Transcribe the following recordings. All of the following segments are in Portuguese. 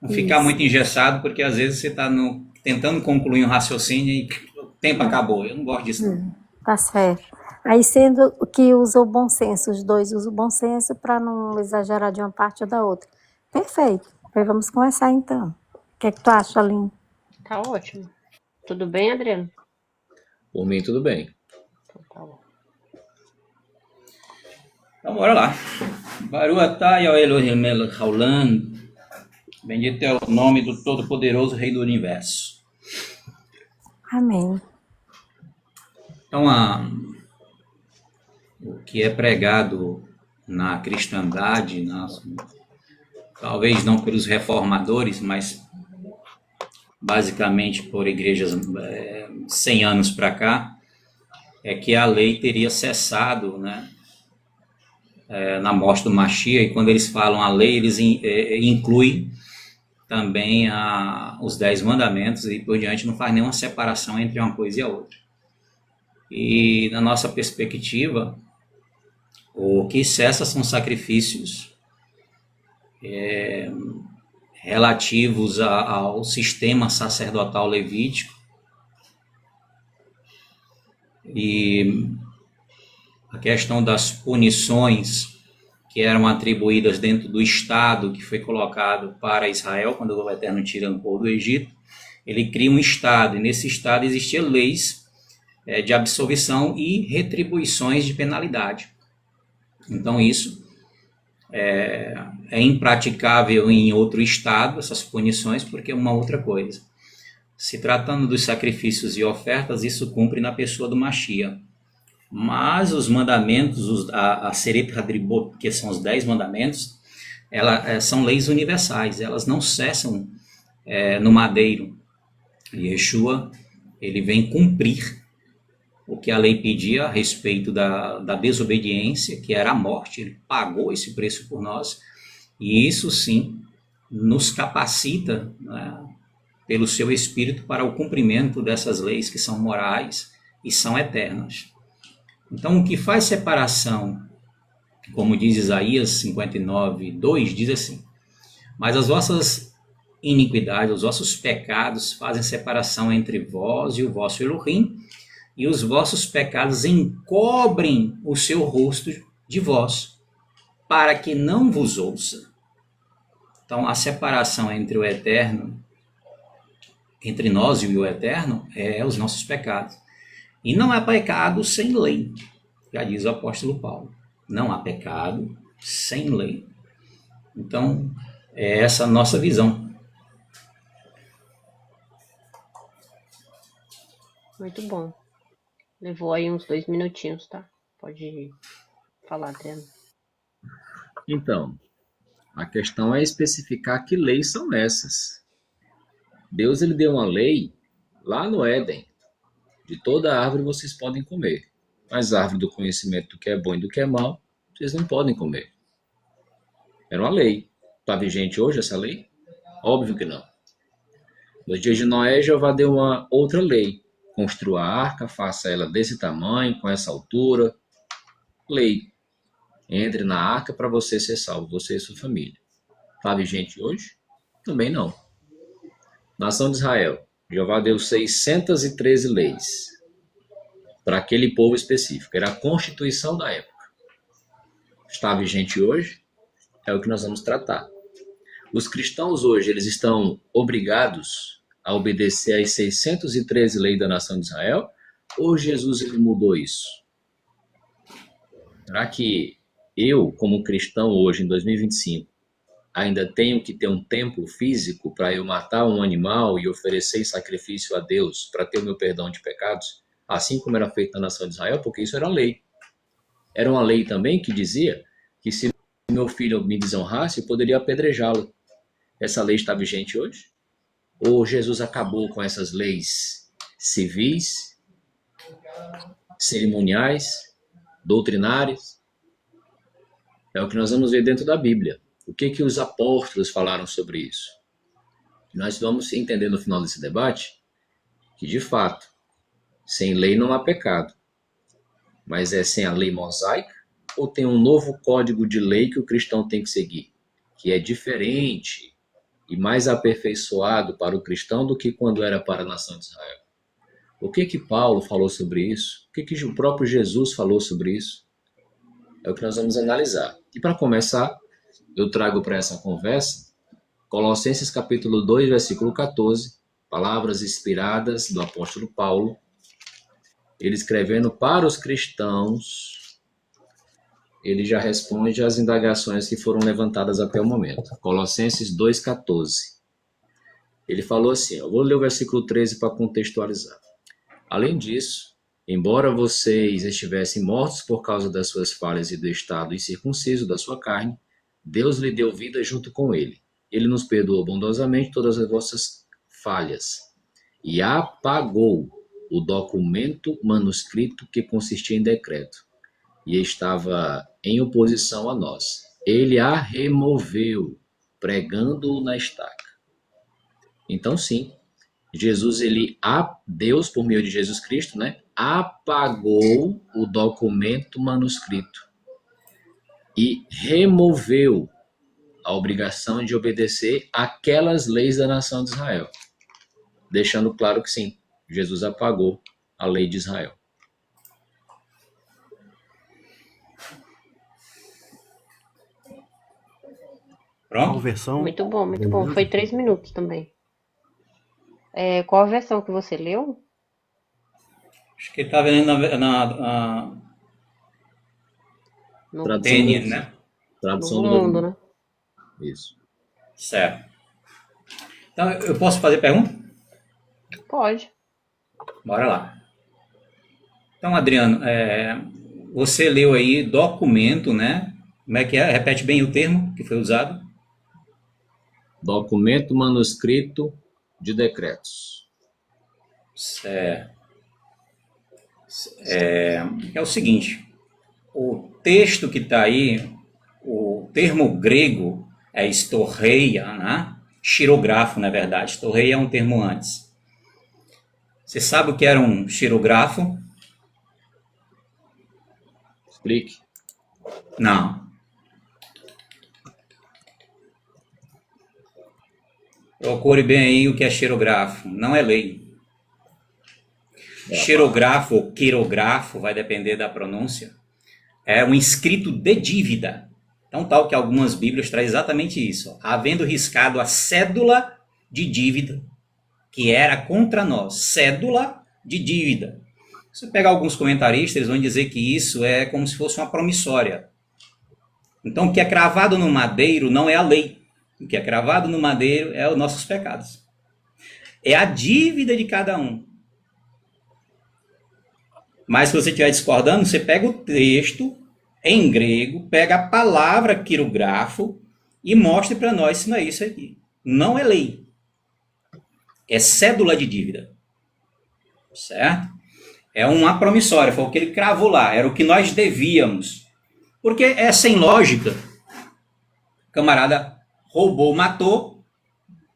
Não ficar Isso. muito engessado, porque às vezes você está tentando concluir um raciocínio e o tempo acabou. Eu não gosto disso, não. Tá certo. Aí sendo que usa o bom senso, os dois usam o bom senso para não exagerar de uma parte ou da outra. Perfeito. Aí vamos começar então. O que é que tu acha, Aline? Tá ótimo. Tudo bem, Adriano? Por mim, tudo bem. Então tá bom. Então, bora lá. Baru atah Elohim melech haolam. Bendito é o nome do Todo-Poderoso Rei do Universo. Amém. Então, o que é pregado na cristandade, talvez não pelos reformadores, mas basicamente por igrejas 100 anos para cá, é que a lei teria cessado, né, na morte do Mashiach, e quando eles falam a lei, eles incluem também os 10 mandamentos, e por diante não faz nenhuma separação entre uma coisa e a outra. E na nossa perspectiva, o que cessa são sacrifícios relativos ao sistema sacerdotal levítico, e a questão das punições que eram atribuídas dentro do Estado que foi colocado para Israel, quando o Eterno tira o povo do Egito. Ele cria um Estado, e nesse Estado existiam leis de absolvição e retribuições de penalidade. Então isso é impraticável em outro Estado, essas punições, porque é uma outra coisa. Se tratando dos sacrifícios e ofertas, isso cumpre na pessoa do Mashiach. Mas os mandamentos, a Seret Hadribot, que são os 10 mandamentos, são leis universais, elas não cessam no madeiro. Yeshua, ele vem cumprir o que a lei pedia a respeito da desobediência, que era a morte. Ele pagou esse preço por nós, e isso sim nos capacita, né, pelo seu Espírito para o cumprimento dessas leis que são morais e são eternas. Então, o que faz separação, como diz Isaías 59, 2, diz assim: mas as vossas iniquidades, os vossos pecados fazem separação entre vós e o vosso Elohim, e os vossos pecados encobrem o seu rosto de vós, para que não vos ouça. Então, a separação entre o Eterno, entre nós e o Eterno, é os nossos pecados. E não há pecado sem lei, já diz o apóstolo Paulo. Não há pecado sem lei. Então, é essa a nossa visão. Muito bom. Levou aí uns 2 minutinhos, tá? Pode falar, Adriano. Então, a questão é especificar que leis são essas. Deus ele deu uma lei lá no Éden. De toda árvore vocês podem comer, mas a árvore do conhecimento do que é bom e do que é mal, vocês não podem comer. Era uma lei. Está vigente hoje essa lei? Óbvio que não. Nos dias de Noé, Jeová deu uma outra lei. Construa a arca, faça ela desse tamanho, com essa altura. Lei. Entre na arca para você ser salvo, você e sua família. Está vigente hoje? Também não. Nação de Israel. Jeová deu 613 leis para aquele povo específico. Era a constituição da época. Está vigente hoje? É o que nós vamos tratar. Os cristãos hoje, eles estão obrigados a obedecer às 613 leis da nação de Israel? Ou Jesus ele mudou isso? Será que eu, como cristão hoje, em 2025, ainda tenho que ter um templo físico para eu matar um animal e oferecer em sacrifício a Deus para ter o meu perdão de pecados, assim como era feito na nação de Israel? Porque isso era lei. Era uma lei também que dizia que se meu filho me desonrasse, eu poderia apedrejá-lo. Essa lei está vigente hoje? Ou Jesus acabou com essas leis civis, cerimoniais, doutrinárias? É o que nós vamos ver dentro da Bíblia. O que os apóstolos falaram sobre isso? Nós vamos entender no final desse debate que, de fato, sem lei não há pecado. Mas é sem a lei mosaica ou tem um novo código de lei que o cristão tem que seguir? Que é diferente e mais aperfeiçoado para o cristão do que quando era para a nação de Israel. O que Paulo falou sobre isso? O que o próprio Jesus falou sobre isso? É o que nós vamos analisar. E para começar, eu trago para essa conversa Colossenses capítulo 2, versículo 14, palavras inspiradas do apóstolo Paulo, ele escrevendo para os cristãos, ele já responde às indagações que foram levantadas até o momento. Colossenses 2,14. Ele falou assim, eu vou ler o versículo 13 para contextualizar. Além disso, embora vocês estivessem mortos por causa das suas falhas e do estado incircunciso da sua carne, Deus lhe deu vida junto com ele. Ele nos perdoou bondosamente todas as vossas falhas e apagou o documento manuscrito que consistia em decreto e estava em oposição a nós. Ele a removeu, pregando-o na estaca. Então, sim, Deus, por meio de Jesus Cristo, apagou o documento manuscrito e removeu a obrigação de obedecer aquelas leis da nação de Israel, deixando claro que sim, Jesus apagou a lei de Israel. Qual Pronto? versão? Muito bom, muito bom. Foi 3 minutos também. Qual a versão que você leu? Acho que ele está vendo na No Tradução TN, né? Tradução Novo do Mundo, Novo né? Mundo. Isso. Certo. Então, eu posso fazer pergunta? Pode. Bora lá. Então, Adriano, você leu aí documento, né? Como é que é? Repete bem o termo que foi usado. Documento manuscrito de decretos. Certo. É o seguinte, o texto que está aí, o termo grego é estorreia, né? Xirografo, na verdade. Estorreia é um termo antes. Você sabe o que era um xirografo? Explique. Não. Procure bem aí o que é xirografo. Não é lei. Xirografo ou quirografo, vai depender da pronúncia, é um escrito de dívida. Então, tal que algumas bíblias trazem exatamente isso. Havendo riscado a cédula de dívida, que era contra nós. Cédula de dívida. Se você pegar alguns comentaristas, eles vão dizer que isso é como se fosse uma promissória. Então, o que é cravado no madeiro não é a lei. O que é cravado no madeiro é os nossos pecados. É a dívida de cada um. Mas se você estiver discordando, você pega o texto em grego, pega a palavra quirografo e mostre para nós se não é isso aqui. Não é lei. É cédula de dívida. Certo? É uma promissória, foi o que ele cravou lá, era o que nós devíamos. Porque é sem lógica. O camarada roubou, matou,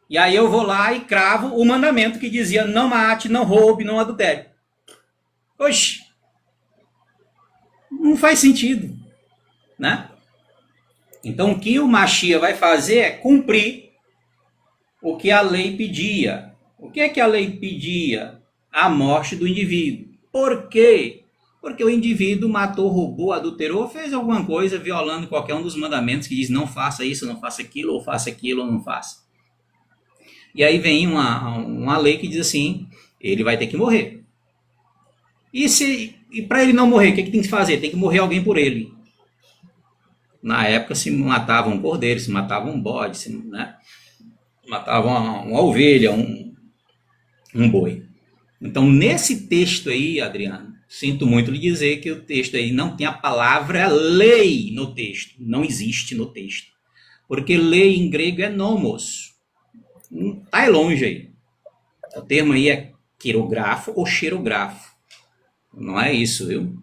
e aí eu vou lá e cravo o mandamento que dizia não mate, não roube, não adultere. Oxi, não faz sentido, né? Então o que o Machia vai fazer é cumprir o que a lei pedia. O que é que a lei pedia? A morte do indivíduo. Por quê? Porque o indivíduo matou, roubou, adulterou, fez alguma coisa violando qualquer um dos mandamentos que diz não faça isso, não faça aquilo, ou faça aquilo, ou não faça. E aí vem uma lei que diz assim, ele vai ter que morrer. E para ele não morrer, o que tem que fazer? Tem que morrer alguém por ele. Na época se matava um cordeiro, se matava um bode, matava uma ovelha, um boi. Então, nesse texto aí, Adriano, sinto muito lhe dizer que o texto aí não tem a palavra lei no texto. Não existe no texto. Porque lei em grego é nomos. Está longe aí. O termo aí é quirografo ou xerografo. Não é isso, viu?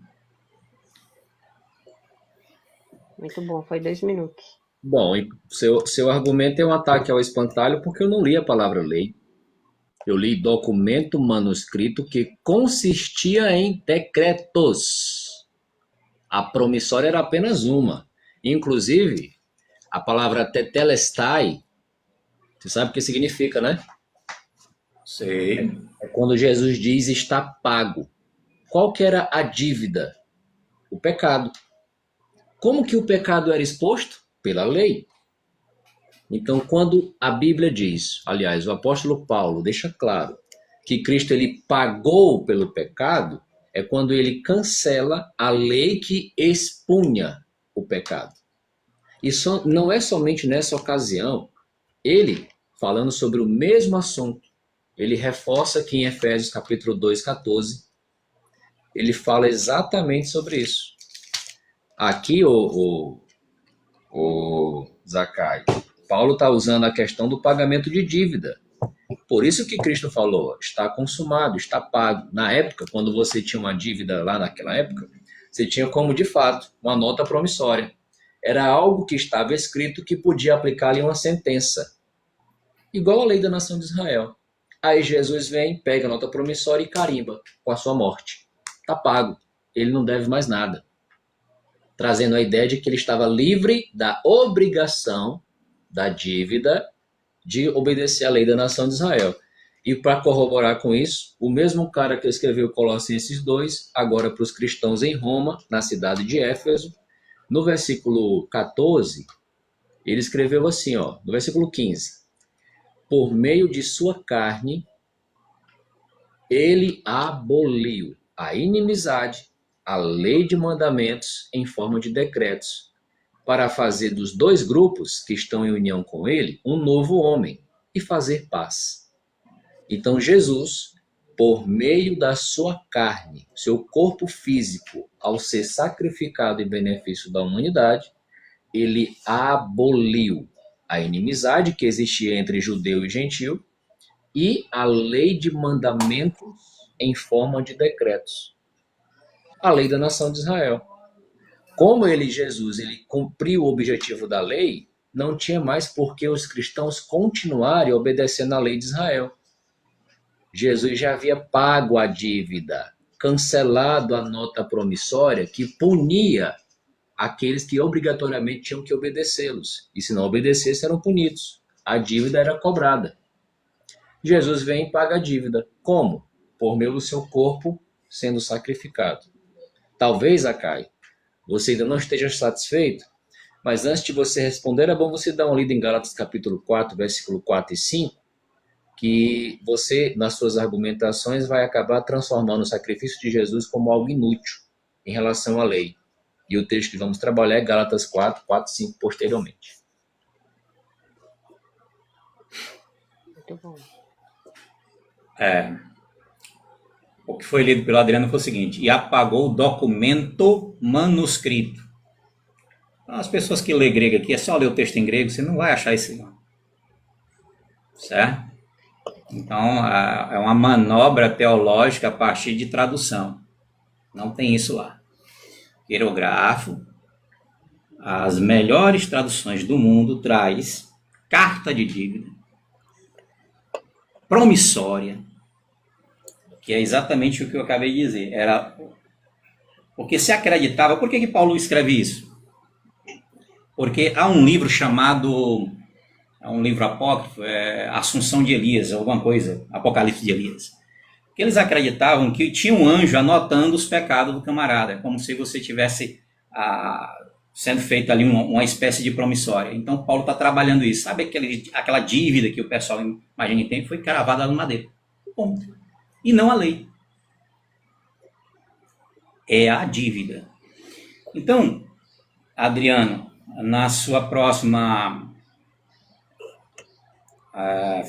Muito bom, foi 2 minutos. Bom, e seu argumento é um ataque ao espantalho porque eu não li a palavra lei. Eu li documento manuscrito que consistia em decretos. A promissória era apenas uma. Inclusive, a palavra tetelestai, Você sabe o que significa, né? Sei. É quando Jesus diz está pago. Qual que era a dívida? O pecado. Como que o pecado era exposto? Pela lei. Então, quando a Bíblia diz, aliás, o apóstolo Paulo deixa claro que Cristo ele pagou pelo pecado, é quando ele cancela a lei que expunha o pecado. E não é somente nessa ocasião. Ele, falando sobre o mesmo assunto, ele reforça aqui em Efésios capítulo 2, 14, ele fala exatamente sobre isso. Aqui, o Zacai, Paulo está usando a questão do pagamento de dívida. Por isso que Cristo falou, está consumado, está pago. Na época, quando você tinha uma dívida lá naquela época, você tinha como, de fato, uma nota promissória. Era algo que estava escrito que podia aplicar-lhe uma sentença. Igual a lei da nação de Israel. Aí Jesus vem, pega a nota promissória e carimba com a sua morte. Está pago. Ele não deve mais nada. Trazendo a ideia de que ele estava livre da obrigação, da dívida, de obedecer à lei da nação de Israel. E para corroborar com isso, o mesmo cara que escreveu Colossenses 2, agora para os cristãos em Roma, na cidade de Éfeso, no versículo 14, ele escreveu assim, ó, no versículo 15: por meio de sua carne, ele aboliu a inimizade, a lei de mandamentos em forma de decretos, para fazer dos dois grupos que estão em união com ele um novo homem e fazer paz. Então Jesus, por meio da sua carne, seu corpo físico, ao ser sacrificado em benefício da humanidade, ele aboliu a inimizade que existia entre judeu e gentil e a lei de mandamentos em forma de decretos. A lei da nação de Israel. Como Jesus, ele cumpriu o objetivo da lei, não tinha mais por que os cristãos continuarem obedecendo à lei de Israel. Jesus já havia pago a dívida, cancelado a nota promissória que punia aqueles que obrigatoriamente tinham que obedecê-los. E se não obedecessem, eram punidos. A dívida era cobrada. Jesus vem e paga a dívida. Como? Por meio do seu corpo sendo sacrificado. Talvez, Acai, você ainda não esteja satisfeito, mas antes de você responder, é bom você dar uma lida em Gálatas capítulo 4, versículo 4 e 5, que você, nas suas argumentações, vai acabar transformando o sacrifício de Jesus como algo inútil em relação à lei. E o texto que vamos trabalhar é Gálatas 4, 4 e 5 posteriormente. Muito bom. O que foi lido pelo Adriano foi o seguinte: e apagou o documento manuscrito. Então, as pessoas que lê grego aqui, é só ler o texto em grego, você não vai achar isso não. Certo? Então, é uma manobra teológica a partir de tradução. Não tem isso lá. Hierografo, as melhores traduções do mundo, traz carta de dívida, promissória, que é exatamente o que eu acabei de dizer. Porque se acreditava. Por que Paulo escreve isso? Porque há um livro chamado, um livro apócrifo, Assunção de Elias, alguma coisa, Apocalipse de Elias. Que eles acreditavam que tinha um anjo anotando os pecados do camarada, como se você tivesse sendo feito ali uma espécie de promissória. Então Paulo está trabalhando isso. Sabe aquela dívida que o pessoal imagina que tem? Foi cravada no madeira. Ponto. E não a lei. É a dívida. Então, Adriano, na sua próxima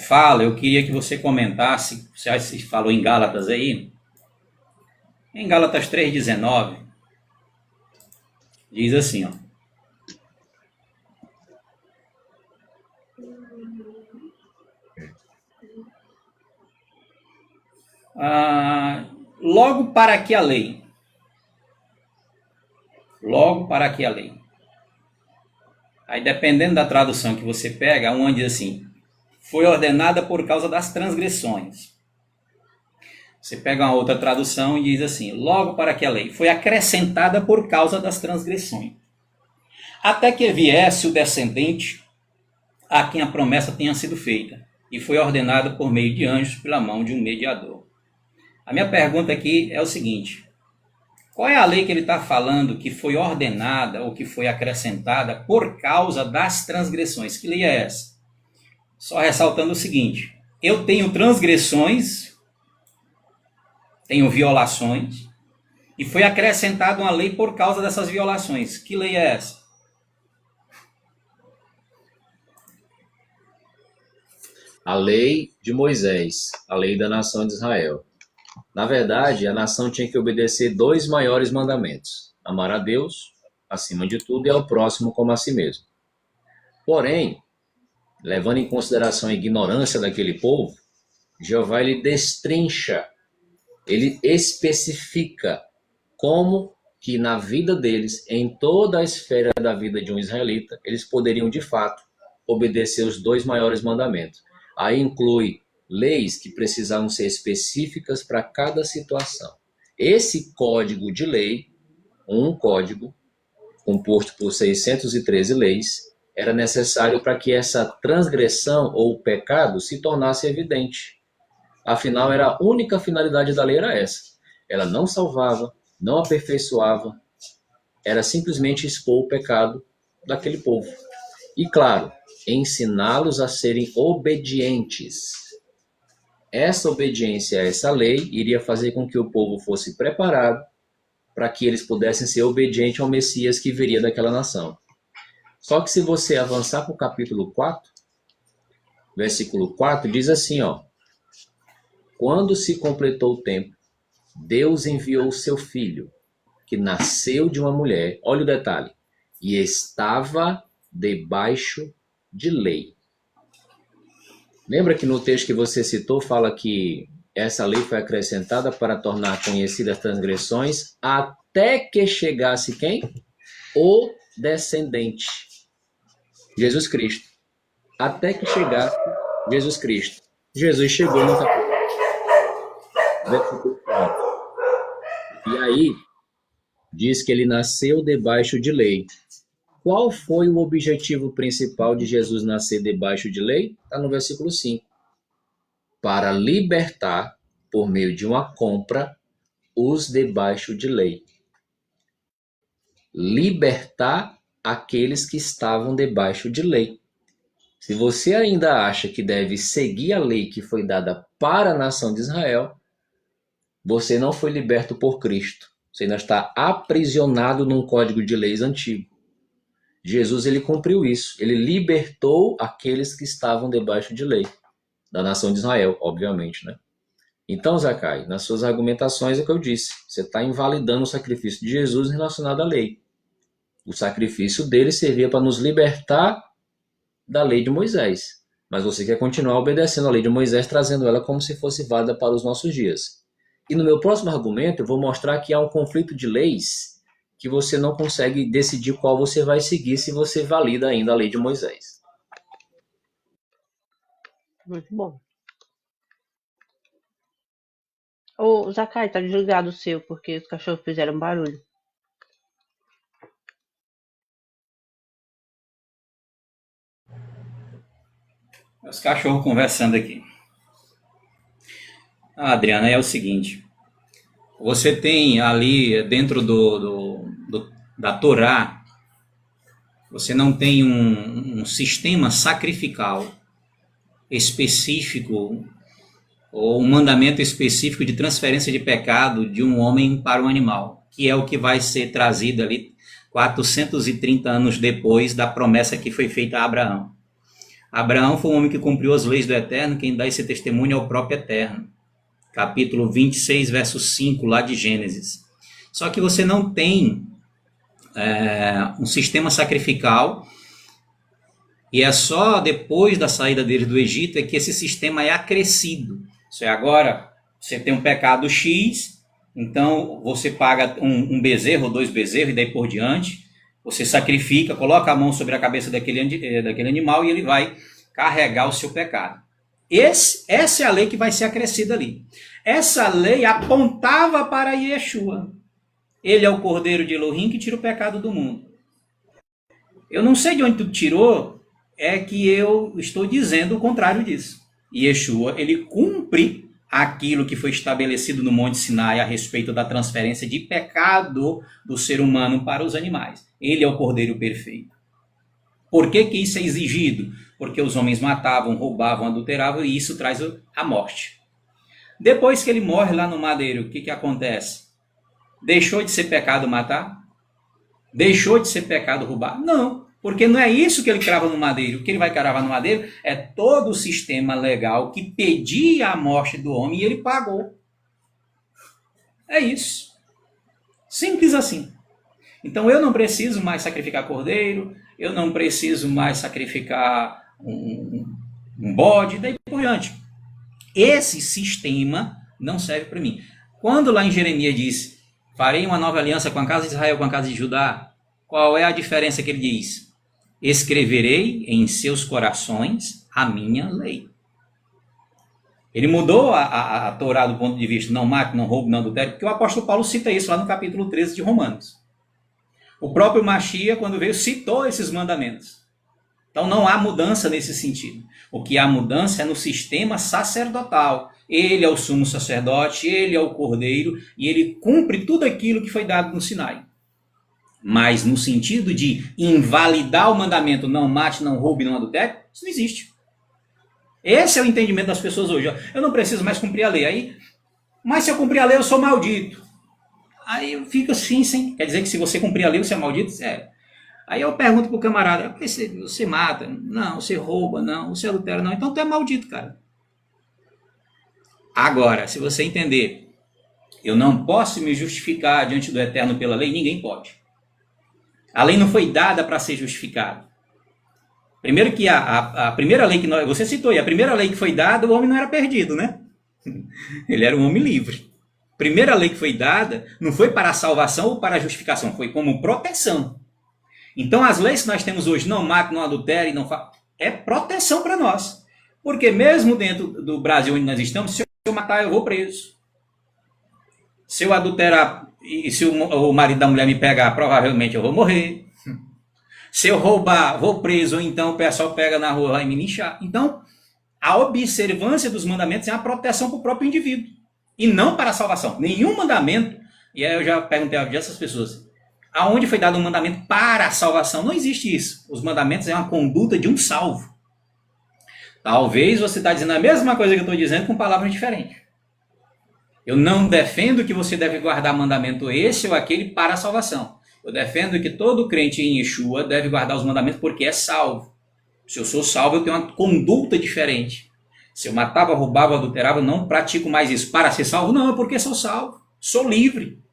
fala, eu queria que você comentasse, você já se falou em Gálatas aí, em Gálatas 3,19, diz assim, ó: logo para que a lei, aí dependendo da tradução que você pega, uma diz assim, foi ordenada por causa das transgressões. Você pega uma outra tradução e diz assim, logo para que a lei foi acrescentada por causa das transgressões, até que viesse o descendente a quem a promessa tenha sido feita, e foi ordenada por meio de anjos pela mão de um mediador. A minha pergunta aqui é o seguinte: qual é a lei que ele está falando que foi ordenada ou que foi acrescentada por causa das transgressões? Que lei é essa? Só ressaltando o seguinte: eu tenho transgressões, tenho violações, e foi acrescentada uma lei por causa dessas violações. Que lei é essa? A lei de Moisés, a lei da nação de Israel. Na verdade, a nação tinha que obedecer 2 maiores mandamentos: amar a Deus acima de tudo e ao próximo como a si mesmo. Porém, levando em consideração a ignorância daquele povo, Jeová ele destrincha, ele especifica como que na vida deles, em toda a esfera da vida de um israelita, eles poderiam de fato obedecer os 2 maiores mandamentos. Aí inclui leis que precisavam ser específicas para cada situação. Esse código de lei, um código composto por 613 leis, era necessário para que essa transgressão ou pecado se tornasse evidente. Afinal, a única finalidade da lei era essa. Ela não salvava, não aperfeiçoava, era simplesmente expor o pecado daquele povo. E claro, ensiná-los a serem obedientes. Essa obediência a essa lei iria fazer com que o povo fosse preparado para que eles pudessem ser obedientes ao Messias que viria daquela nação. Só que se você avançar para o capítulo 4, versículo 4, diz assim, ó: quando se completou o tempo, Deus enviou o seu filho, que nasceu de uma mulher, olha o detalhe, e estava debaixo de lei. Lembra que no texto que você citou fala que essa lei foi acrescentada para tornar conhecidas as transgressões até que chegasse quem? O descendente, Jesus Cristo. Até que chegasse Jesus Cristo. Jesus chegou no capítulo 4. E aí, diz que ele nasceu debaixo de lei. Qual foi o objetivo principal de Jesus nascer debaixo de lei? Está no versículo 5. Para libertar, por meio de uma compra, os debaixo de lei. Libertar aqueles que estavam debaixo de lei. Se você ainda acha que deve seguir a lei que foi dada para a nação de Israel, você não foi liberto por Cristo. Você ainda está aprisionado num código de leis antigo. Jesus ele cumpriu isso. Ele libertou aqueles que estavam debaixo de lei. Da nação de Israel, obviamente, né? Então, Zacai, nas suas argumentações é o que eu disse. Você está invalidando o sacrifício de Jesus relacionado à lei. O sacrifício dele servia para nos libertar da lei de Moisés. Mas você quer continuar obedecendo a lei de Moisés, trazendo ela como se fosse válida para os nossos dias. E no meu próximo argumento, eu vou mostrar que há um conflito de leis que você não consegue decidir qual você vai seguir se você valida ainda a lei de Moisés. Muito bom. Ô, Zacai, tá desligado o seu, porque os cachorros fizeram barulho. Os cachorros conversando aqui. Adriana, é o seguinte: você tem ali dentro da Torá, você não tem um sistema sacrificial específico ou um mandamento específico de transferência de pecado de um homem para um animal, que é o que vai ser trazido ali 430 anos depois da promessa que foi feita a Abraão. Abraão foi um homem que cumpriu as leis do Eterno, quem dá esse testemunho é o próprio Eterno. Capítulo 26, verso 5, lá de Gênesis. Só que você não tem um sistema sacrificial, e é só depois da saída deles do Egito é que esse sistema é acrescido. Isso é, agora você tem um pecado X, então você paga um bezerro ou 2 bezerros e daí por diante, você sacrifica, coloca a mão sobre a cabeça daquele animal e ele vai carregar o seu pecado. Essa é a lei que vai ser acrescida ali. Essa lei apontava para Yeshua. Ele é o Cordeiro de Elohim que tira o pecado do mundo. Eu não sei de onde tu tirou é que eu estou dizendo o contrário disso. Yeshua, ele cumpre aquilo que foi estabelecido no Monte Sinai a respeito da transferência de pecado do ser humano para os animais. Ele é o Cordeiro perfeito. Por que que isso é exigido? Porque os homens matavam, roubavam, adulteravam e isso traz a morte. Depois que ele morre lá no madeiro, o que que acontece? Deixou de ser pecado matar? Deixou de ser pecado roubar? Não, porque não é isso que ele crava no madeiro. O que ele vai cravar no madeiro é todo o sistema legal que pedia a morte do homem e ele pagou. É isso. Simples assim. Então eu não preciso mais sacrificar cordeiro, eu não preciso mais sacrificar um bode, daí por diante. Esse sistema não serve para mim. Quando lá em Jeremias diz, farei uma nova aliança com a casa de Israel, com a casa de Judá, qual é a diferença que ele diz? Escreverei em seus corações a minha lei. Ele mudou a Torá do ponto de vista não mate, não roube, não adultere, porque o apóstolo Paulo cita isso lá no capítulo 13 de Romanos. O próprio Mashiach, quando veio, citou esses mandamentos. Então não há mudança nesse sentido. O que há mudança é no sistema sacerdotal. Ele é o sumo sacerdote, ele é o cordeiro, e ele cumpre tudo aquilo que foi dado no Sinai. Mas no sentido de invalidar o mandamento não mate, não roube, não adultere, isso não existe. Esse é o entendimento das pessoas hoje. Eu não preciso mais cumprir a lei. Mas se eu cumprir a lei, eu sou maldito. Aí eu fico assim, sem... Quer dizer que se você cumprir a lei, você é maldito? É. Aí eu pergunto pro camarada, você mata? Não. Você rouba? Não. Você adultera? Não. Então tu é maldito, cara. Agora, se você entender, eu não posso me justificar diante do Eterno pela lei, ninguém pode. A lei não foi dada para ser justificada. Primeiro que a primeira lei que você citou, e a primeira lei que foi dada, o homem não era perdido, né? Ele era um homem livre. A primeira lei que foi dada não foi para a salvação ou para a justificação, foi como proteção. Então as leis que nós temos hoje, não mate, não adultere, não é proteção para nós. Porque mesmo dentro do Brasil onde nós estamos, se eu matar, eu vou preso. Se eu adulterar e se o marido da mulher me pegar, provavelmente eu vou morrer. Se eu roubar, vou preso, ou então o pessoal pega na rua e me linchar. Então, a observância dos mandamentos é uma proteção para o próprio indivíduo. E não para a salvação. Nenhum mandamento, e aí eu já perguntei a essas pessoas, aonde foi dado um mandamento para a salvação? Não existe isso. Os mandamentos é uma conduta de um salvo. Talvez você está dizendo a mesma coisa que eu estou dizendo com palavras diferentes. Eu não defendo que você deve guardar mandamento esse ou aquele para a salvação. Eu defendo que todo crente em Yeshua deve guardar os mandamentos porque é salvo. Se eu sou salvo, eu tenho uma conduta diferente. Se eu matava, roubava, adulterava, eu não pratico mais isso. Para ser salvo? Não, é porque sou salvo. Sou livre.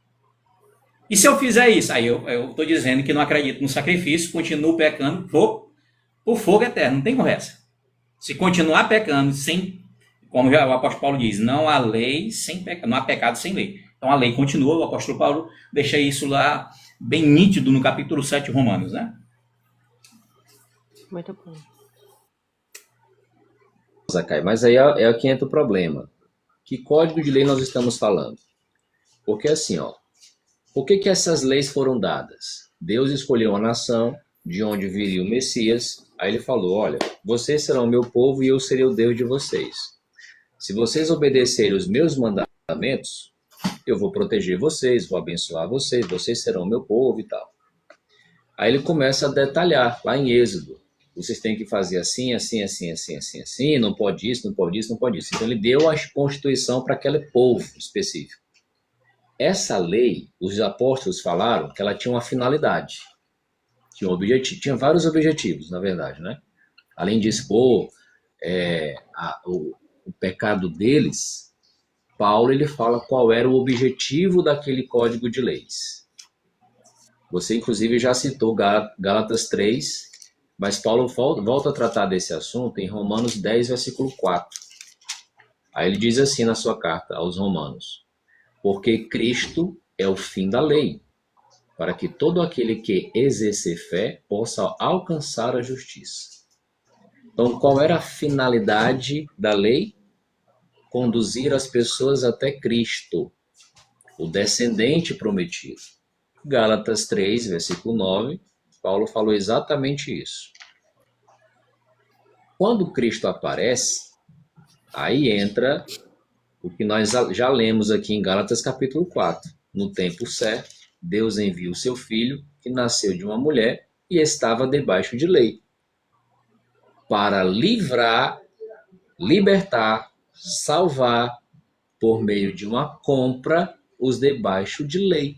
E se eu fizer isso? Aí eu estou dizendo que não acredito no sacrifício, continuo pecando, vou por fogo eterno. Não tem conversa. Se continuar pecando, sem, como já o apóstolo Paulo diz, não há lei sem pecado, não há pecado sem lei. Então a lei continua, o apóstolo Paulo deixa isso lá bem nítido no capítulo 7 de Romanos, né? Muito bom. Zacai, mas aí é que entra o problema. Que código de lei nós estamos falando? Porque assim, ó, por que essas leis foram dadas? Deus escolheu uma nação de onde viria o Messias. Aí ele falou, olha, vocês serão o meu povo e eu serei o Deus de vocês. Se vocês obedecerem os meus mandamentos, eu vou proteger vocês, vou abençoar vocês, vocês serão o meu povo e tal. Aí ele começa a detalhar, lá em Êxodo. Vocês têm que fazer assim, assim, assim, assim, assim, assim, não pode isso, não pode isso, não pode isso. Então ele deu a constituição para aquele povo específico. Essa lei, os apóstolos falaram que ela tinha uma finalidade. Tinha um objetivo, tinha vários objetivos, na verdade, né? Além de expor o pecado deles, Paulo ele fala qual era o objetivo daquele código de leis. Você, inclusive, já citou Gálatas 3, mas Paulo volta a tratar desse assunto em Romanos 10, versículo 4. Aí ele diz assim na sua carta aos Romanos, porque Cristo é o fim da lei, para que todo aquele que exercer fé possa alcançar a justiça. Então, qual era a finalidade da lei? Conduzir as pessoas até Cristo, o descendente prometido. Gálatas 3, versículo 9, Paulo falou exatamente isso. quando Cristo aparece, aí entra o que nós já lemos aqui em Gálatas capítulo 4. No tempo certo, Deus envia o seu Filho, que nasceu de uma mulher e estava debaixo de lei, para livrar, libertar, salvar, por meio de uma compra, os debaixo de lei.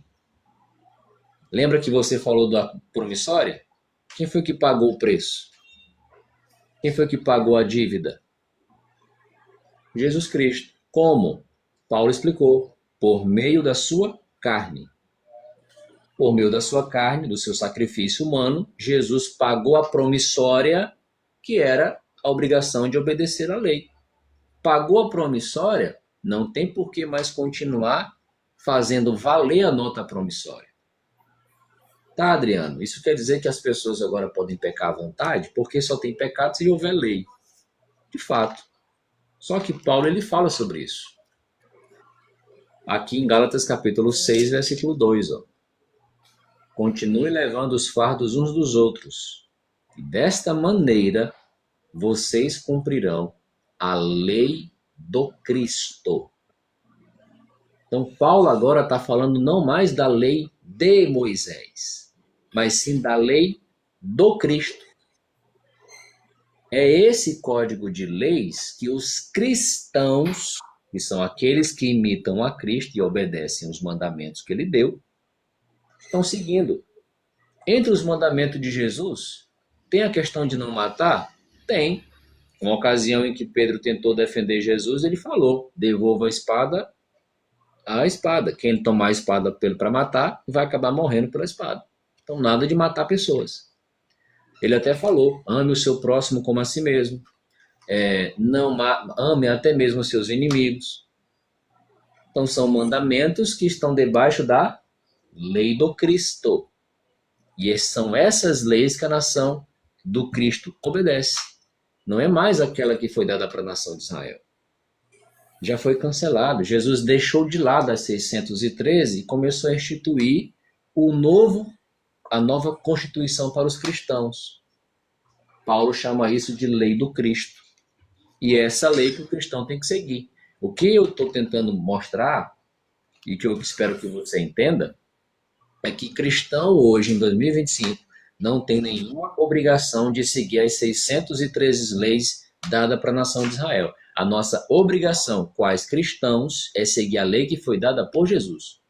Lembra que você falou da promissória? Quem foi que pagou o preço? Quem foi que pagou a dívida? Jesus Cristo. Como? Paulo explicou. Por meio da sua carne. Por meio da sua carne, do seu sacrifício humano, Jesus pagou a promissória, que era a obrigação de obedecer à lei. Pagou a promissória, não tem por que mais continuar fazendo valer a nota promissória. Tá, Adriano? Isso quer dizer que as pessoas agora podem pecar à vontade, porque só tem pecado se houver lei. De fato. Só que Paulo ele fala sobre isso. Aqui em Gálatas capítulo 6, versículo 2. Ó. Continue levando os fardos uns dos outros. E desta maneira vocês cumprirão a lei do Cristo. Então Paulo agora está falando não mais da lei de Moisés, mas sim da lei do Cristo. É esse código de leis que os cristãos, que são aqueles que imitam a Cristo e obedecem os mandamentos que ele deu, estão seguindo. Entre os mandamentos de Jesus, tem a questão de não matar? Tem. Uma ocasião em que Pedro tentou defender Jesus, ele falou, devolva a espada à espada. Quem tomar a espada para matar, vai acabar morrendo pela espada. Então, nada de matar pessoas. Ele até falou, ame o seu próximo como a si mesmo. Ame até mesmo os seus inimigos. Então, são mandamentos que estão debaixo da lei do Cristo. E são essas leis que a nação do Cristo obedece. Não é mais aquela que foi dada para a nação de Israel. Já foi cancelado. Jesus deixou de lado as 613 e começou a instituir a nova Constituição para os cristãos. Paulo chama isso de lei do Cristo. E é essa lei que o cristão tem que seguir. O que eu estou tentando mostrar, e que eu espero que você entenda, é que cristão hoje, em 2025, não tem nenhuma obrigação de seguir as 613 leis dadas para a nação de Israel. A nossa obrigação, quais cristãos, é seguir a lei que foi dada por Jesus,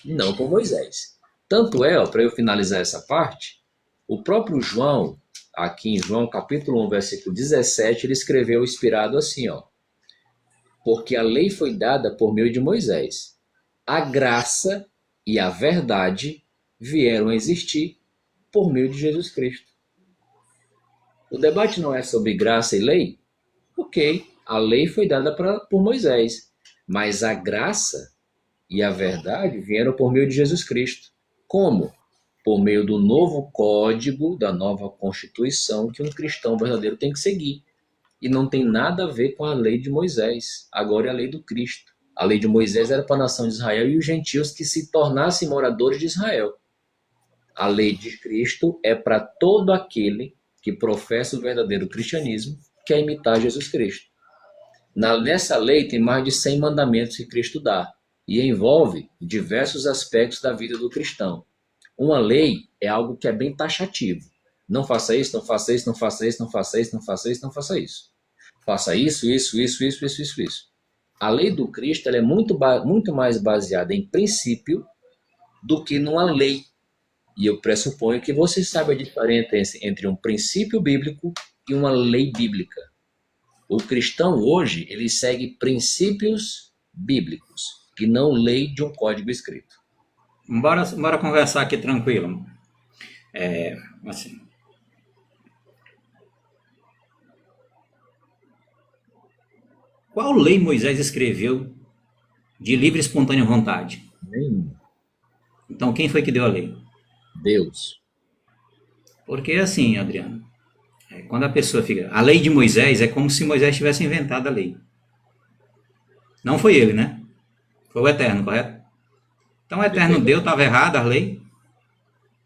não por Moisés. Tanto é, para eu finalizar essa parte, o próprio João, aqui em João capítulo 1, versículo 17, ele escreveu inspirado assim, ó, porque a lei foi dada por meio de Moisés. A graça e a verdade vieram a existir por meio de Jesus Cristo. O debate não é sobre graça e lei? Ok, a lei foi dada por Moisés, mas a graça e a verdade vieram por meio de Jesus Cristo. Como? Por meio do novo código, da nova Constituição que um cristão verdadeiro tem que seguir. E não tem nada a ver com a lei de Moisés. Agora é a lei do Cristo. A lei de Moisés era para a nação de Israel e os gentios que se tornassem moradores de Israel. A lei de Cristo é para todo aquele que professa o verdadeiro cristianismo, que é imitar Jesus Cristo. Nessa lei tem mais de 100 mandamentos que Cristo dá e envolve diversos aspectos da vida do cristão. Uma lei é algo que é bem taxativo. Não faça isso, não faça isso, não faça isso, não faça isso, não faça isso, não faça isso. Faça isso. A lei do Cristo ela é muito mais baseada em princípio do que numa lei. E eu pressuponho que você sabe a diferença entre um princípio bíblico e uma lei bíblica. O cristão hoje, ele segue princípios bíblicos e não lei de um código escrito. Bora conversar aqui tranquilo. Assim. Qual lei Moisés escreveu de livre e espontânea vontade? Nenhum. Então, quem foi que deu a lei? Deus. Porque assim, Adriano, quando a pessoa fica... A lei de Moisés é como se Moisés tivesse inventado a lei. Não foi ele, né? Foi o Eterno, correto? Então o Eterno deu, estava errada a lei?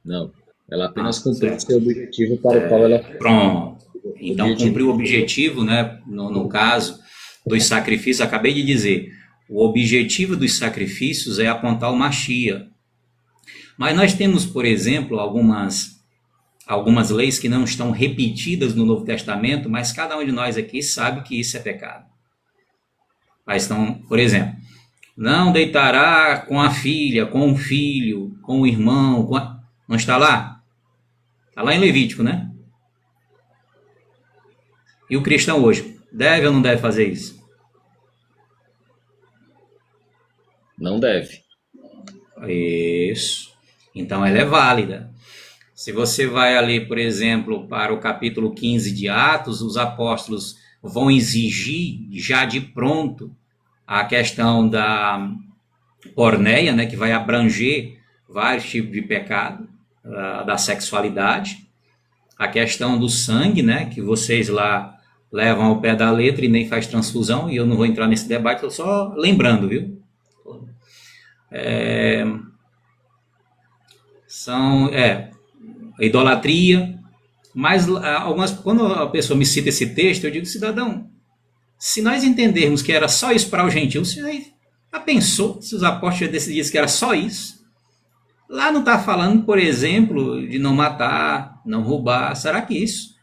Não. Ela apenas cumpriu seu objetivo para o qual ela foi. Pronto. Então, cumprir o objetivo, né, no caso dos sacrifícios, acabei de dizer, o objetivo dos sacrifícios é apontar o Mashiach. Mas nós temos, por exemplo, algumas leis que não estão repetidas no Novo Testamento, mas cada um de nós aqui sabe que isso é pecado. Mas então, por exemplo, não deitará com a filha, com o filho, com o irmão, não está lá? Está lá em Levítico, né? E o cristão hoje, deve ou não deve fazer isso? Não deve. Isso. Então ela é válida. Se você vai ali, por exemplo, para o capítulo 15 de Atos, os apóstolos vão exigir já de pronto a questão da porneia, né, que vai abranger vários tipos de pecado, da sexualidade, a questão do sangue, né, que vocês lá levam ao pé da letra e nem faz transfusão, e eu não vou entrar nesse debate, estou só lembrando, viu? A idolatria, mas quando a pessoa me cita esse texto, eu digo, cidadão, se nós entendermos que era só isso para os gentios, você já pensou se os apóstolos decidissem que era só isso? Lá não está falando, por exemplo, de não matar, não roubar, será que isso?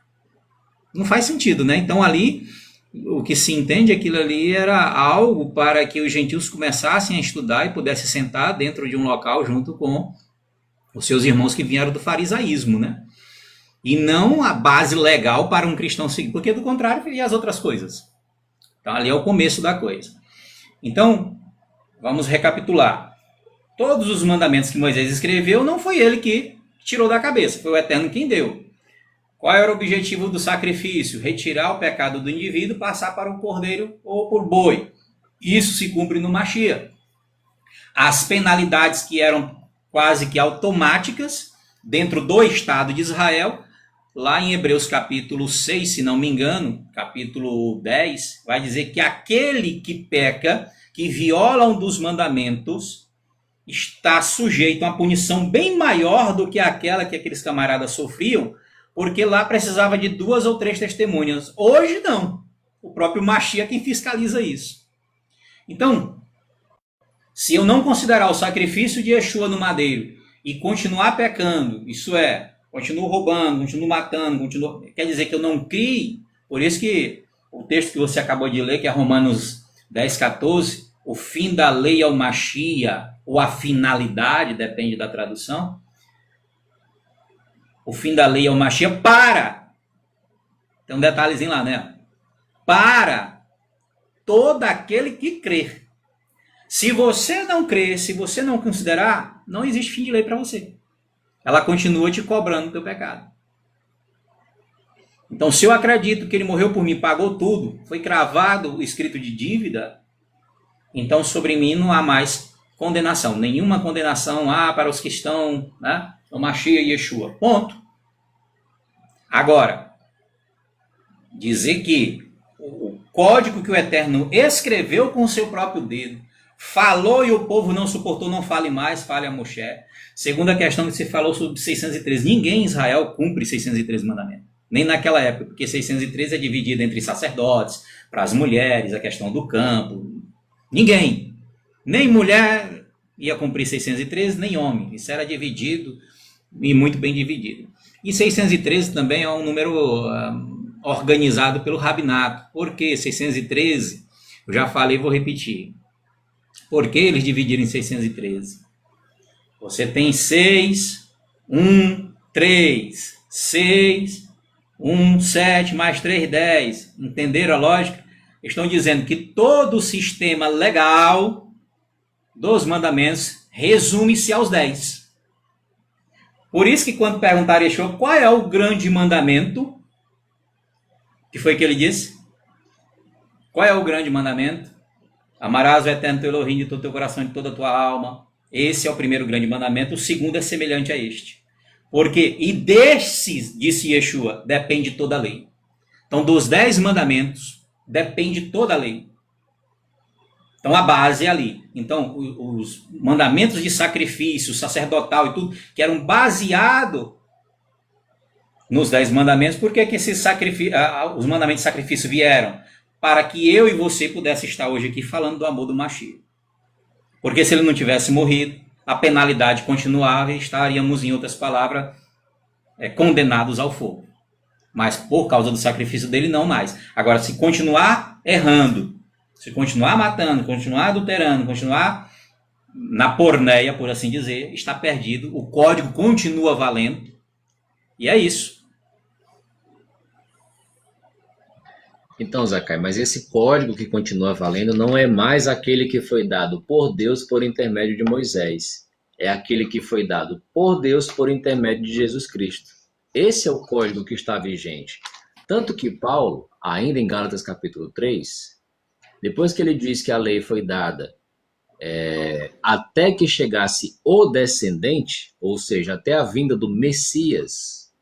Não faz sentido, né? Então ali, o que se entende, aquilo ali era algo para que os gentios começassem a estudar e pudessem sentar dentro de um local junto com os seus irmãos que vieram do farisaísmo, né? E não a base legal para um cristão seguir, porque do contrário viria as outras coisas. Então ali é o começo da coisa. Então, vamos recapitular. Todos os mandamentos que Moisés escreveu, não foi ele que tirou da cabeça, foi o Eterno quem deu. Qual era o objetivo do sacrifício? Retirar o pecado do indivíduo, passar para o cordeiro ou por boi. Isso se cumpre no Mashiach. As penalidades que eram quase que automáticas dentro do Estado de Israel, lá em Hebreus capítulo 6, se não me engano, capítulo 10, vai dizer que aquele que peca, que viola um dos mandamentos, está sujeito a uma punição bem maior do que aquela que aqueles camaradas sofriam, porque lá precisava de 2 ou 3 testemunhas. Hoje não. O próprio Mashiach é quem fiscaliza isso. Então, se eu não considerar o sacrifício de Yeshua no madeiro e continuar pecando, isso é, continuo roubando, continuo matando, quer dizer que eu não crie, por isso que o texto que você acabou de ler, que é Romanos 10, 14, o fim da lei é o Mashiach, ou a finalidade, depende da tradução. O fim da lei é o Mashiach tem um detalhezinho lá, né? Para todo aquele que crer. Se você não crer, se você não considerar, não existe fim de lei para você. Ela continua te cobrando o teu pecado. Então, se eu acredito que ele morreu por mim, pagou tudo, foi cravado o escrito de dívida, então sobre mim não há mais condenação. Nenhuma condenação para os que estão, né, no Mashiach e Yeshua. Ponto. Agora, dizer que o código que o Eterno escreveu com o seu próprio dedo, falou e o povo não suportou, não fale mais, fale a Moshe. Segunda questão que você falou sobre 613. Ninguém em Israel cumpre 613 mandamentos. Nem naquela época, porque 613 é dividido entre sacerdotes, para as mulheres, a questão do campo. Ninguém. Nem mulher ia cumprir 613, nem homem. Isso era dividido e muito bem dividido. E 613 também é um número organizado pelo rabinato. Por que 613? Eu já falei, vou repetir. Por que eles dividiram em 613? Você tem 6, 1, 3, 6, 1, 7, mais 3, 10. Entenderam a lógica? Estão dizendo que todo o sistema legal dos mandamentos resume-se aos 10. Por isso que quando perguntaram a Yeshua qual é o grande mandamento, que foi que ele disse? Qual é o grande mandamento? Amarás o Eterno teu Elohim de todo o teu coração e de toda a tua alma. Esse é o primeiro grande mandamento. O segundo é semelhante a este. Porque, e desses, disse Yeshua, depende toda a lei. Então, dos 10 mandamentos, depende toda a lei. Então, a base é ali. Então, os mandamentos de sacrifício, sacerdotal e tudo, que eram baseados nos 10 mandamentos, por que os mandamentos de sacrifício vieram? Para que eu e você pudesse estar hoje aqui falando do amor do Mashiach. Porque se ele não tivesse morrido, a penalidade continuava e estaríamos, em outras palavras, condenados ao fogo. Mas por causa do sacrifício dele, não mais. Agora, se continuar errando, se continuar matando, continuar adulterando, continuar na porneia, por assim dizer, está perdido. O código continua valendo. E é isso. Então, Zacai, mas esse código que continua valendo não é mais aquele que foi dado por Deus por intermédio de Moisés. É aquele que foi dado por Deus por intermédio de Jesus Cristo. Esse é o código que está vigente. Tanto que Paulo, ainda em Gálatas capítulo 3, depois que ele diz que a lei foi dada até que chegasse o descendente, ou seja, até a vinda do Messias,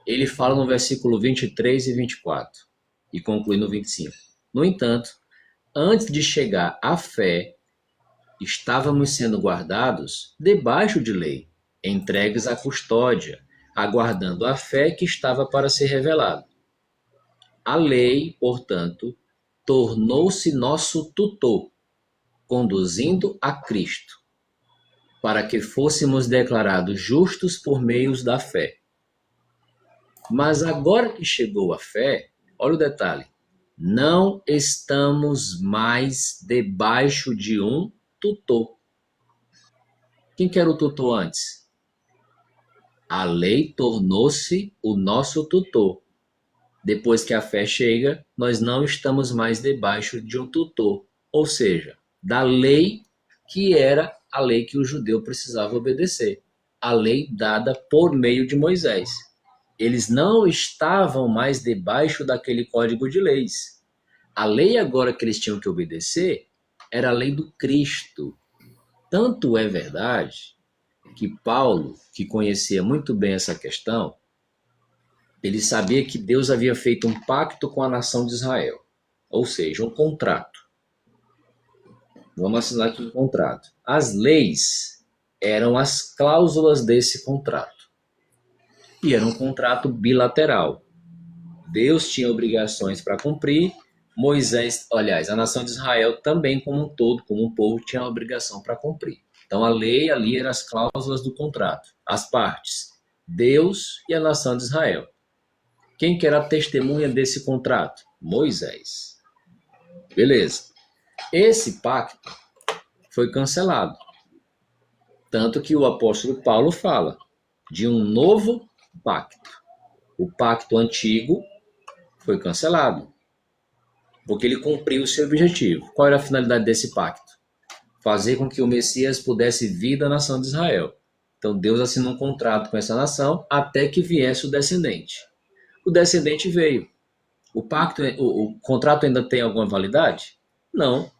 ele fala no versículo 23 e 24, e conclui no 25. No entanto, antes de chegar à fé, estávamos sendo guardados debaixo de lei, entregues à custódia, aguardando a fé que estava para ser revelada. A lei, portanto, tornou-se nosso tutor, conduzindo a Cristo, para que fôssemos declarados justos por meios da fé. Mas agora que chegou a fé, olha o detalhe, não estamos mais debaixo de um tutor. Quem que era o tutor antes? A lei tornou-se o nosso tutor. Depois que a fé chega, nós não estamos mais debaixo de um tutor, ou seja, da lei que era a lei que o judeu precisava obedecer, a lei dada por meio de Moisés. Eles não estavam mais debaixo daquele código de leis. A lei agora que eles tinham que obedecer era a lei do Cristo. Tanto é verdade que Paulo, que conhecia muito bem essa questão, ele sabia que Deus havia feito um pacto com a nação de Israel, ou seja, um contrato. Vamos assinar aqui um contrato. As leis eram as cláusulas desse contrato. E era um contrato bilateral. Deus tinha obrigações para cumprir, Moisés, aliás, a nação de Israel também como um todo, como um povo, tinha uma obrigação para cumprir. Então a lei ali eram as cláusulas do contrato, as partes, Deus e a nação de Israel. Quem que era a testemunha desse contrato? Moisés. Beleza. Esse pacto foi cancelado. Tanto que o apóstolo Paulo fala de um novo pacto. O pacto antigo foi cancelado, porque ele cumpriu o seu objetivo. Qual era a finalidade desse pacto? Fazer com que o Messias pudesse vir da nação de Israel. Então Deus assinou um contrato com essa nação até que viesse o descendente. O descendente veio. O contrato ainda tem alguma validade? Não.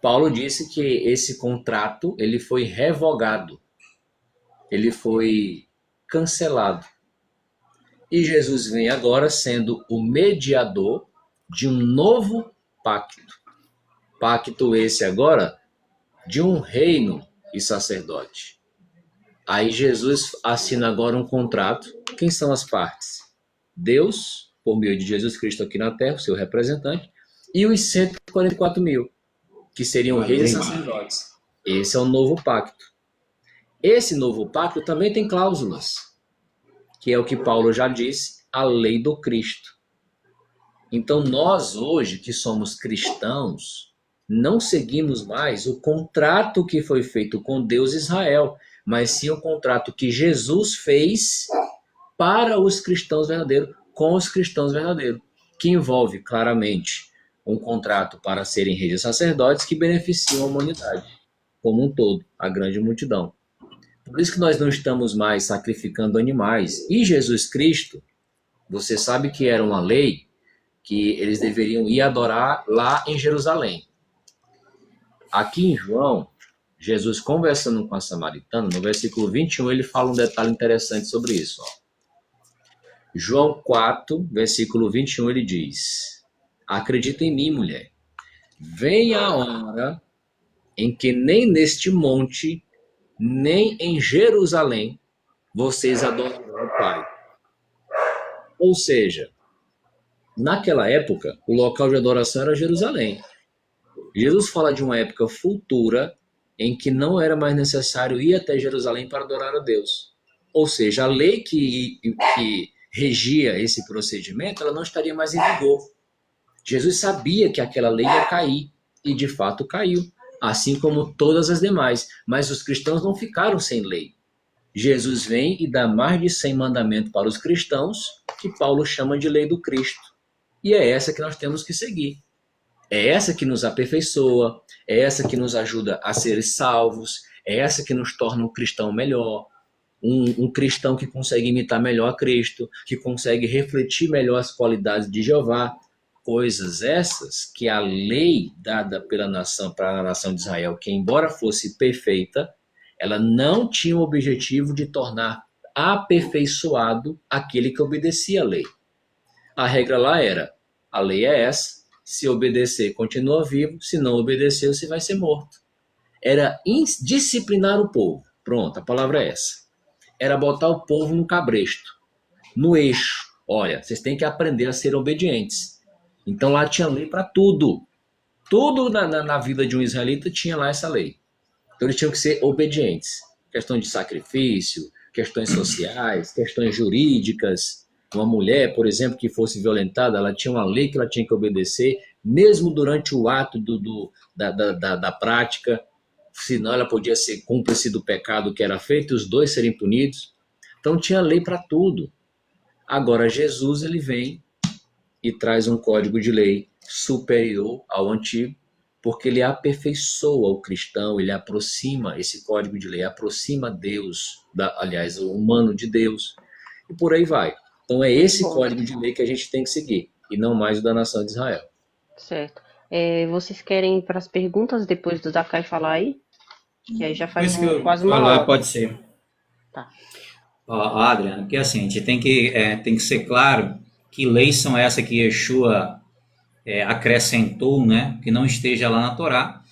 Paulo disse que esse contrato ele foi revogado. Ele foi cancelado. E Jesus vem agora sendo o mediador de um novo pacto. Pacto esse agora de um reino e sacerdote. Aí Jesus assina agora um contrato. Quem são as partes? Deus, por meio de Jesus Cristo aqui na terra, o seu representante, e os 144 mil, que seriam reis e sacerdotes. Esse é o novo pacto. Esse novo pacto também tem cláusulas, que é o que Paulo já disse, a lei do Cristo. Então nós hoje, que somos cristãos, não seguimos mais o contrato que foi feito com Deus e Israel, mas sim o contrato que Jesus fez para os cristãos verdadeiros, com os cristãos verdadeiros, que envolve claramente um contrato para serem reis e sacerdotes que beneficiam a humanidade como um todo, a grande multidão. Por isso que nós não estamos mais sacrificando animais. E Jesus Cristo, você sabe que era uma lei que eles deveriam ir adorar lá em Jerusalém. Aqui em João, Jesus conversando com a samaritana, no versículo 21, ele fala um detalhe interessante sobre isso. João 4, versículo 21, ele diz: acredita em mim, mulher. Vem a hora em que nem neste monte, nem em Jerusalém, vocês adorarão o Pai. Ou seja, naquela época, o local de adoração era Jerusalém. Jesus fala de uma época futura em que não era mais necessário ir até Jerusalém para adorar a Deus. Ou seja, a lei que regia esse procedimento, ela não estaria mais em vigor. Jesus sabia que aquela lei ia cair, e de fato caiu, assim como todas as demais. Mas os cristãos não ficaram sem lei. Jesus vem e dá mais de 100 mandamentos para os cristãos, que Paulo chama de lei do Cristo. E é essa que nós temos que seguir. É essa que nos aperfeiçoa, é essa que nos ajuda a ser salvos, é essa que nos torna um cristão melhor, um cristão que consegue imitar melhor a Cristo, que consegue refletir melhor as qualidades de Jeová. Coisas essas que a lei dada pela nação, para a nação de Israel, que embora fosse perfeita, ela não tinha o objetivo de tornar aperfeiçoado aquele que obedecia à lei. A regra lá era, a lei é essa, se obedecer, continua vivo, se não obedecer, você vai ser morto. Era disciplinar o povo. Pronto, a palavra é essa. Era botar o povo no cabresto, no eixo. Olha, vocês têm que aprender a ser obedientes. Então lá tinha lei para tudo. Tudo na vida de um israelita tinha lá essa lei. Então eles tinham que ser obedientes. Questão de sacrifício, questões sociais, questões jurídicas. Uma mulher, por exemplo, que fosse violentada, ela tinha uma lei que ela tinha que obedecer, mesmo durante o ato da prática, senão ela podia ser cúmplice do pecado que era feito e os dois serem punidos. Então tinha lei para tudo. Agora Jesus ele vem e traz um código de lei superior ao antigo, porque ele aperfeiçoa o cristão, ele aproxima esse código de lei, aproxima Deus, aliás, o humano de Deus, e por aí vai. Então é esse código de lei que a gente tem que seguir, e não mais o da nação de Israel. Certo. Vocês querem ir para as perguntas depois do Zakai falar aí? Que aí já faz quase uma hora. Pode ser. Tá. Adriano, porque assim, a gente tem que ser claro que leis são essas que Yeshua acrescentou, né? Que não esteja lá na Torá,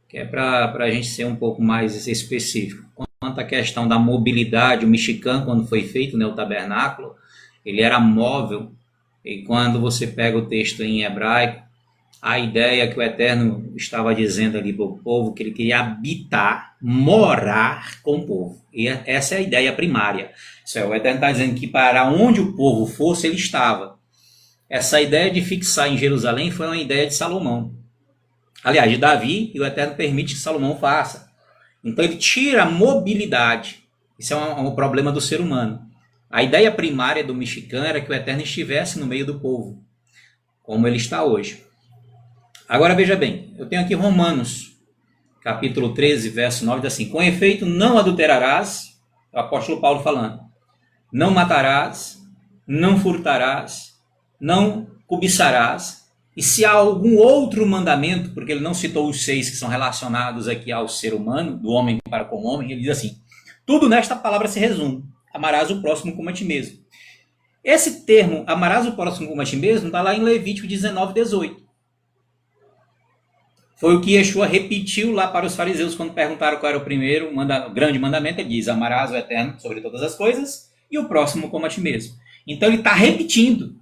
que é para a gente ser um pouco mais específico. Quanto à questão da mobilidade, o Mishkan, quando foi feito, né, o tabernáculo, ele era móvel, e quando você pega o texto em hebraico, a ideia que o Eterno estava dizendo ali para o povo, que ele queria habitar, morar com o povo. E essa é a ideia primária. O Eterno está dizendo que para onde o povo fosse, ele estava. Essa ideia de fixar em Jerusalém foi uma ideia de Salomão. Aliás, de Davi, e o Eterno permite que Salomão faça. Então ele tira a mobilidade. Isso é um problema do ser humano. A ideia primária do Mishkan era que o Eterno estivesse no meio do povo, como ele está hoje. Agora veja bem, eu tenho aqui Romanos, capítulo 13, verso 9, diz assim: com efeito, não adulterarás, o apóstolo Paulo falando, não matarás, não furtarás, não cobiçarás, e se há algum outro mandamento, porque ele não citou os 6 que são relacionados aqui ao ser humano, do homem para com o homem, ele diz assim, tudo nesta palavra se resume, amarás o próximo como a ti mesmo. Esse termo, amarás o próximo como a ti mesmo, está lá em Levítico 19, 18. Foi o que Yeshua repetiu lá para os fariseus quando perguntaram qual era o primeiro grande mandamento. Ele diz, amarás o Eterno sobre todas as coisas e o próximo como a ti mesmo. Então ele está repetindo.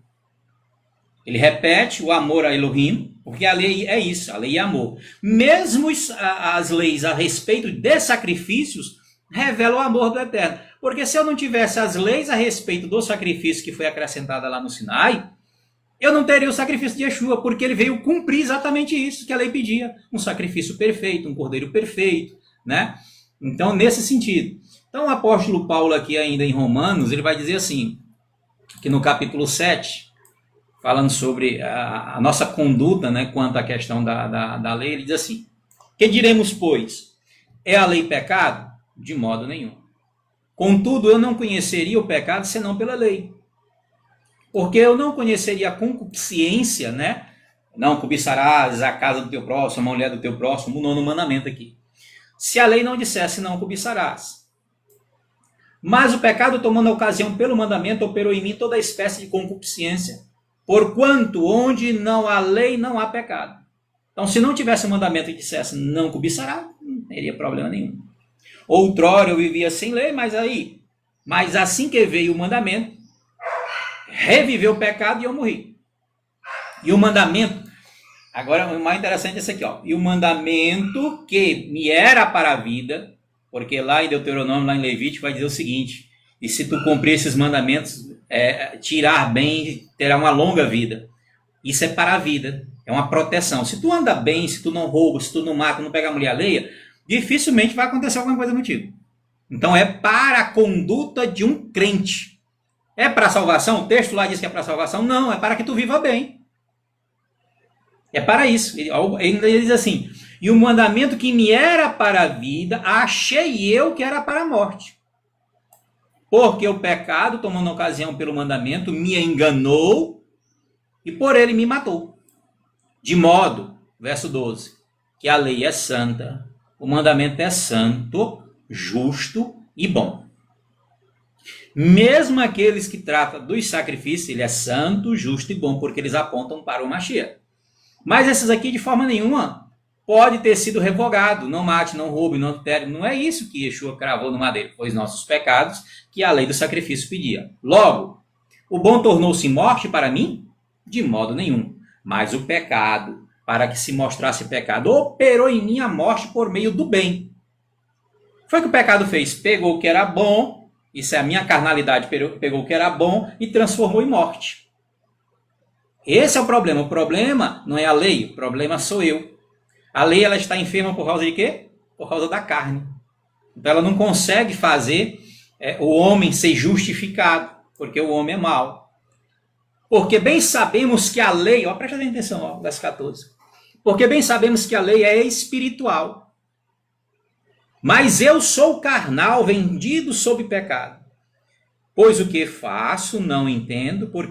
Ele repete o amor a Elohim, porque a lei é isso, a lei é amor. Mesmo as leis a respeito de sacrifícios revelam o amor do Eterno. Porque se eu não tivesse as leis a respeito do sacrifício que foi acrescentada lá no Sinai, eu não teria o sacrifício de Yeshua, porque ele veio cumprir exatamente isso que a lei pedia. Um sacrifício perfeito, um cordeiro perfeito, né? Então, nesse sentido. Então, o apóstolo Paulo aqui ainda em Romanos, ele vai dizer assim, que no capítulo 7, falando sobre a nossa conduta, né, quanto à questão da lei, ele diz assim, que diremos, pois? É a lei pecado? De modo nenhum. Contudo, eu não conheceria o pecado senão pela lei. Porque eu não conheceria a concupiscência, né? Não cobiçarás a casa do teu próximo, a mulher do teu próximo, o 9º mandamento aqui. Se a lei não dissesse não cobiçarás. Mas o pecado, tomando a ocasião pelo mandamento, operou em mim toda espécie de concupiscência, porquanto onde não há lei, não há pecado. Então, se não tivesse o mandamento que dissesse não cobiçará, não teria problema nenhum. Outrora eu vivia sem lei, mas assim que veio o mandamento, reviveu o pecado e eu morri. E o mandamento, agora o mais interessante é esse aqui, ó. E o mandamento que me era para a vida, porque lá em Deuteronômio, lá em Levítico, vai dizer o seguinte: e se tu cumprir esses mandamentos, tirar bem, terá uma longa vida. Isso é para a vida, é uma proteção. Se tu anda bem, se tu não rouba, se tu não mata, não pega a mulher alheia, dificilmente vai acontecer alguma coisa contigo. Então é para a conduta de um crente. É para a salvação? O texto lá diz que é para a salvação? Não, é para que tu viva bem. É para isso. Ele diz assim: e o mandamento que me era para a vida, achei eu que era para a morte. Porque o pecado, tomando ocasião pelo mandamento, me enganou e por ele me matou. De modo, verso 12, que a lei é santa, o mandamento é santo, justo e bom. Mesmo aqueles que tratam dos sacrifícios, ele é santo, justo e bom, porque eles apontam para o Mashiach. Mas esses aqui, de forma nenhuma, pode ter sido revogado. Não mate, não roube, não adultere. Não é isso que Yeshua cravou no madeiro, pois nossos pecados, que a lei do sacrifício pedia. Logo, o bom tornou-se morte para mim? De modo nenhum. Mas o pecado, para que se mostrasse pecado, operou em mim a morte por meio do bem. Foi o que o pecado fez. Pegou o que era bom, isso é a minha carnalidade, pegou o que era bom e transformou em morte. Esse é o problema. O problema não é a lei, o problema sou eu. A lei ela está enferma por causa de quê? Por causa da carne. Então ela não consegue fazer o homem ser justificado, porque o homem é mau. Porque bem sabemos que a lei, presta atenção, verso 14. Porque bem sabemos que a lei é espiritual. Mas eu sou carnal, vendido sob pecado. Pois o que faço não entendo, porque